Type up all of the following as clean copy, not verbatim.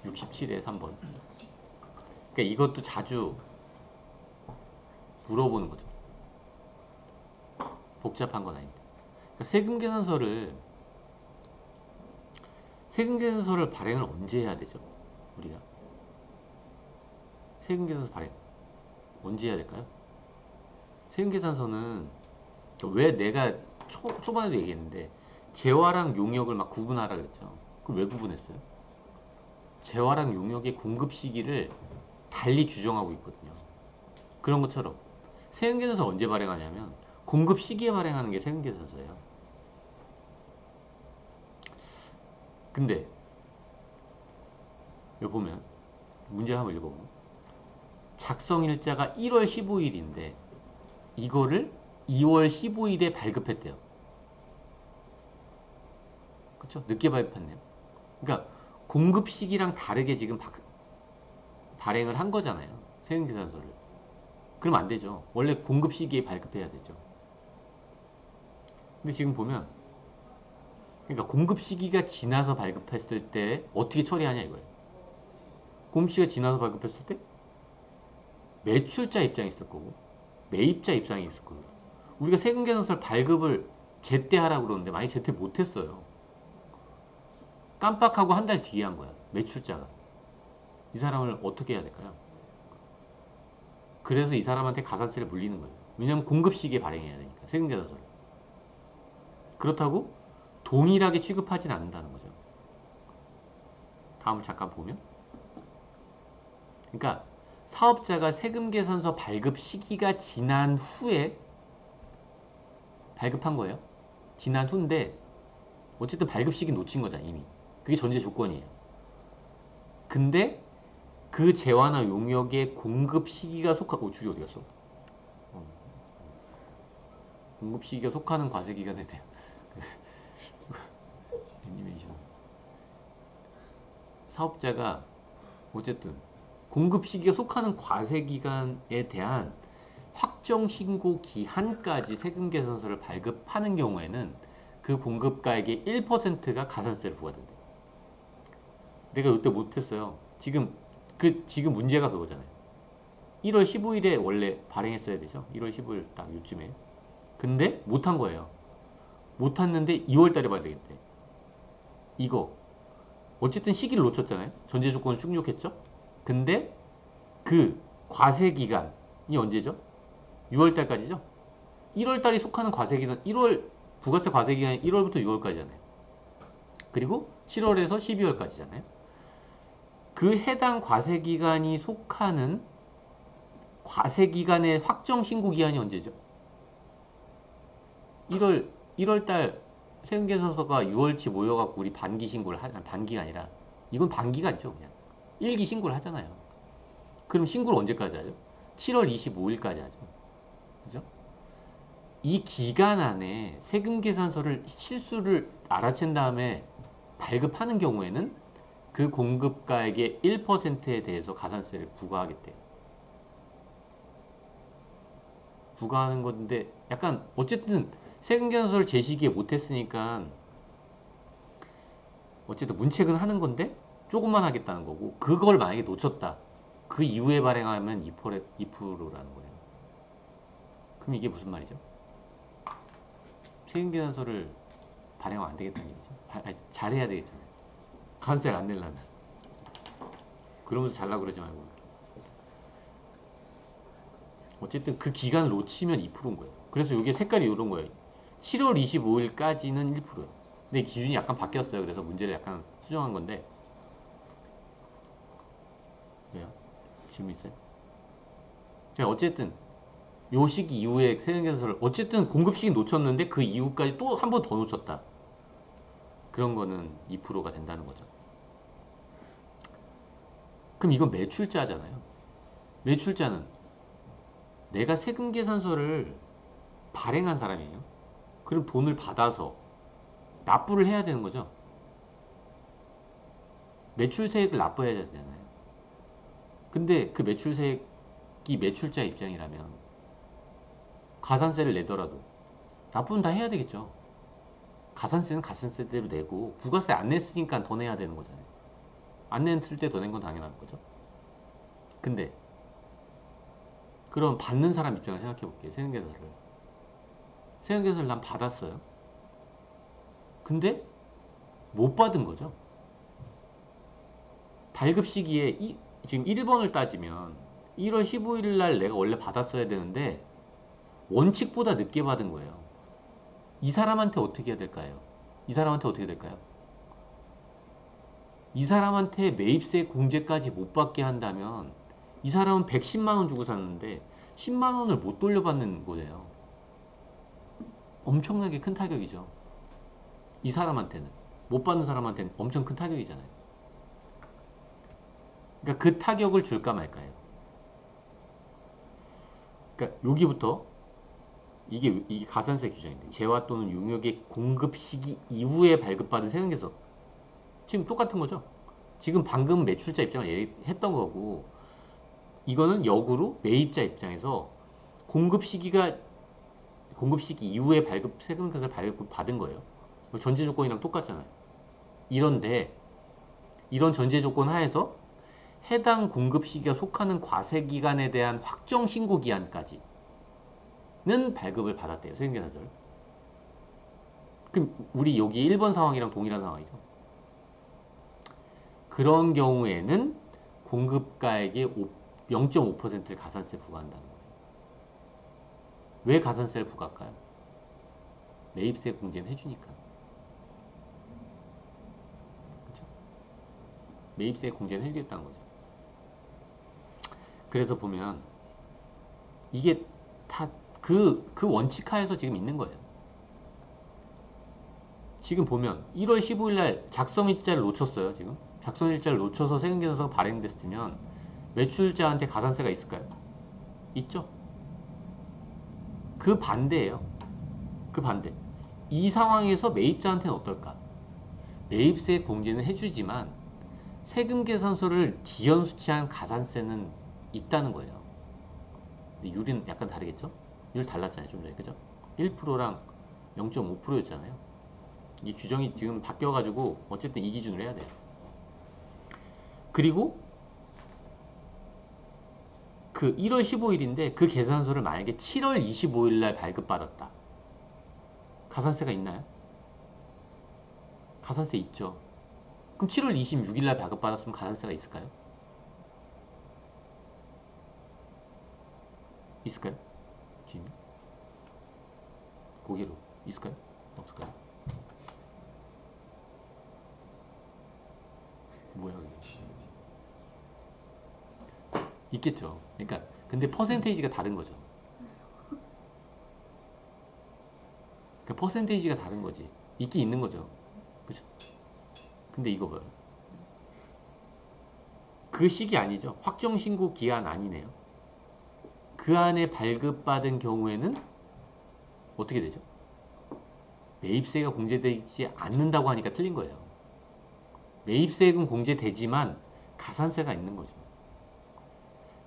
67에 3번. 그러니까 이것도 자주 물어보는 거죠. 복잡한 건 아닌데. 그러니까 세금계산서를 발행을 언제 해야 되죠? 우리가 세금계산서 발행 언제 해야 될까요? 세금계산서는 왜 내가 초반에도 얘기했는데 재화랑 용역을 막 구분하라 그랬죠. 그걸 왜 구분했어요? 재화랑 용역의 공급 시기를 달리 규정하고 있거든요. 그런 것처럼 세금계산서 언제 발행하냐면 공급 시기에 발행하는 게 세금계산서예요. 근데 여기 보면 문제 한번 읽어보면 작성일자가 1월 15일인데 이거를 2월 15일에 발급했대요. 그쵸? 늦게 발급했네요. 그러니까 공급 시기랑 다르게 지금 발행을 한 거잖아요. 세금계산서를. 그러면 안 되죠. 원래 공급 시기에 발급해야 되죠. 근데 지금 보면 그러니까 공급 시기가 지나서 발급했을 때 어떻게 처리하냐 이거예요. 공급 시기가 지나서 발급했을 때 매출자 입장이 있을 거고 매입자 입장이 있을 거예요. 우리가 세금계산서를 발급을 제때 하라고 그러는데 만약에 제때 못했어요. 깜빡하고 한 달 뒤에 한 거야. 매출자가. 이 사람을 어떻게 해야 될까요? 그래서 이 사람한테 가산세를 물리는 거예요. 왜냐하면 공급 시기에 발행해야 되니까. 세금계산서를. 그렇다고 동일하게 취급하진 않는다는 거죠. 다음을 잠깐 보면. 그러니까 사업자가 세금계산서 발급 시기가 지난 후에 발급한 거예요. 지난 후인데 어쨌든 발급 시기 놓친 거잖아 이미. 그게 전제 조건이에요. 근데 그 재화나 용역의 공급 시기가 속하고 줄이 어디 갔어? 공급 시기가 속하는 과세기간에 대한 애니메이션. 사업자가 어쨌든 공급 시기가 속하는 과세기간에 대한 확정 신고 기한까지 세금계산서를 발급하는 경우에는 그 공급가액의 1%가 가산세를 부과된다. 내가 이때 못했어요. 지금 문제가 그거잖아요. 1월 15일에 원래 발행했어야 되죠. 1월 15일 딱 요쯤에. 근데 못한 거예요. 못했는데 2월 달에 봐야 되겠대. 이거 어쨌든 시기를 놓쳤잖아요. 전제 조건을 충족했죠. 근데 그 과세 기간이 언제죠? 6월 달까지죠. 1월 달이 속하는 과세 기간 1월 부가세 과세 기간이 1월부터 6월까지잖아요. 그리고 7월에서 12월까지잖아요. 그 해당 과세 기간이 속하는 과세 기간의 확정 신고 기한이 언제죠? 1월 달 세금계산서가 6월치 모여갖고 우리 반기 신고를 반기가 아니라 이건 반기가 아니죠 그냥 1기 신고를 하잖아요. 그럼 신고를 언제까지 하죠? 7월 25일까지 하죠. 그죠? 이 기간 안에 세금계산서를 실수를 알아챈 다음에 발급하는 경우에는 그 공급가액의 1%에 대해서 가산세를 부과하겠대요. 부과하는 건데 약간 어쨌든 세금계산서를 제 시기에 못했으니까 어쨌든 문책은 하는 건데 조금만 하겠다는 거고 그걸 만약에 놓쳤다. 그 이후에 발행하면 2%라는 거예요. 그럼 이게 무슨 말이죠? 세금계산서를 발행하면 안 되겠다는 얘기죠. 아니, 잘해야 되겠잖아요. 관세를 안 내려면. 그러면서 잘라고 그러지 말고. 어쨌든 그 기간을 놓치면 2%인 거예요. 그래서 이게 색깔이 이런 거예요. 7월 25일까지는 1%예요. 근데 기준이 약간 바뀌었어요. 그래서 문제를 약간 수정한 건데. 왜요? 질문 있어요? 자, 어쨌든 요 시기 이후에 세금계산서를 어쨌든 공급 시기 놓쳤는데 그 이후까지 또 한 번 더 놓쳤다. 그런 거는 2%가 된다는 거죠. 그럼 이건 매출자잖아요. 매출자는 내가 세금계산서를 발행한 사람이에요. 그럼 돈을 받아서 납부를 해야 되는 거죠. 매출세액을 납부해야 되잖아요. 근데 그 매출세액이 매출자 입장이라면 가산세를 내더라도 납부는 다 해야 되겠죠. 가산세는 가산세대로 내고 부가세 안 냈으니까 더 내야 되는 거잖아요. 안 냈을 때 더 낸 건 당연한 거죠. 근데 그럼 받는 사람 입장을 생각해 볼게요. 세금계산서를. 세금계산서를 난 받았어요. 근데 못 받은 거죠. 발급 시기에 지금 1번을 따지면 1월 15일 날 내가 원래 받았어야 되는데 원칙보다 늦게 받은 거예요. 이 사람한테 어떻게 해야 될까요? 이 사람한테 어떻게 될까요? 이 사람한테 매입세 공제까지 못 받게 한다면 이 사람은 110만 원 주고 샀는데 10만 원을 못 돌려받는 거예요. 엄청나게 큰 타격이죠. 이 사람한테는. 못 받는 사람한테는 엄청 큰 타격이잖아요. 그러니까 그 타격을 줄까 말까요? 그러니까 여기부터 이게 가산세 규정인데 재화 또는 용역의 공급 시기 이후에 발급받은 세금계산 지금 똑같은 거죠. 지금 방금 매출자 입장을 했던 거고 이거는 역으로 매입자 입장에서 공급 시기 이후에 세금계산을 발급받은 거예요. 전제 조건이랑 똑같잖아요. 이런데 이런 전제 조건 하에서 해당 공급 시기가 속하는 과세 기간에 대한 확정 신고 기한까지는 발급을 받았대요. 세금계산서를. 그럼 우리 여기 1번 상황이랑 동일한 상황이죠. 그런 경우에는 공급가액의 0.5%를 가산세 부과한다는 거예요. 왜 가산세를 부과할까요? 매입세 공제는 해주니까. 그렇죠? 매입세 공제는 해주겠다는 거죠. 그래서 보면 이게 다 그 원칙 하에서 지금 있는 거예요. 지금 보면 1월 15일 날 작성일자를 놓쳤어요. 지금 작성일자를 놓쳐서 세금계산서가 발행됐으면 매출자한테 가산세가 있을까요? 있죠. 그 반대예요. 그 반대. 이 상황에서 매입자한테는 어떨까? 매입세 공제는 해주지만 세금계산서를 지연 수취한 가산세는 있다는 거예요. 근데 율은 약간 다르겠죠? 율 달랐잖아요. 좀 전에. 그죠? 1%랑 0.5%였잖아요. 이 규정이 지금 바뀌어가지고 어쨌든 이 기준으로 해야 돼요. 그리고 그 1월 15일인데 그 계산서를 만약에 7월 25일 날 발급받았다. 가산세가 있나요? 가산세 있죠. 그럼 7월 26일 날 발급받았으면 가산세가 있을까요? 있을까요? 지금 고개로 있을까요? 없을까요? 뭐야 이게? 있겠죠. 그러니까 근데 퍼센테이지가 다른 거죠. 그러니까 퍼센테이지가 다른 거지. 있긴 있는 거죠. 그죠? 근데 이거 뭐예요? 그 시기 아니죠. 확정 신고 기한 아니네요. 그 안에 발급받은 경우에는 어떻게 되죠? 매입세가 공제되지 않는다고 하니까 틀린 거예요. 매입세액은 공제되지만 가산세가 있는 거죠.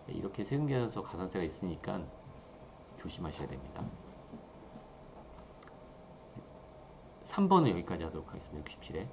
이렇게 세금계산서 가산세가 있으니까 조심하셔야 됩니다. 3번은 여기까지 하도록 하겠습니다. 67회.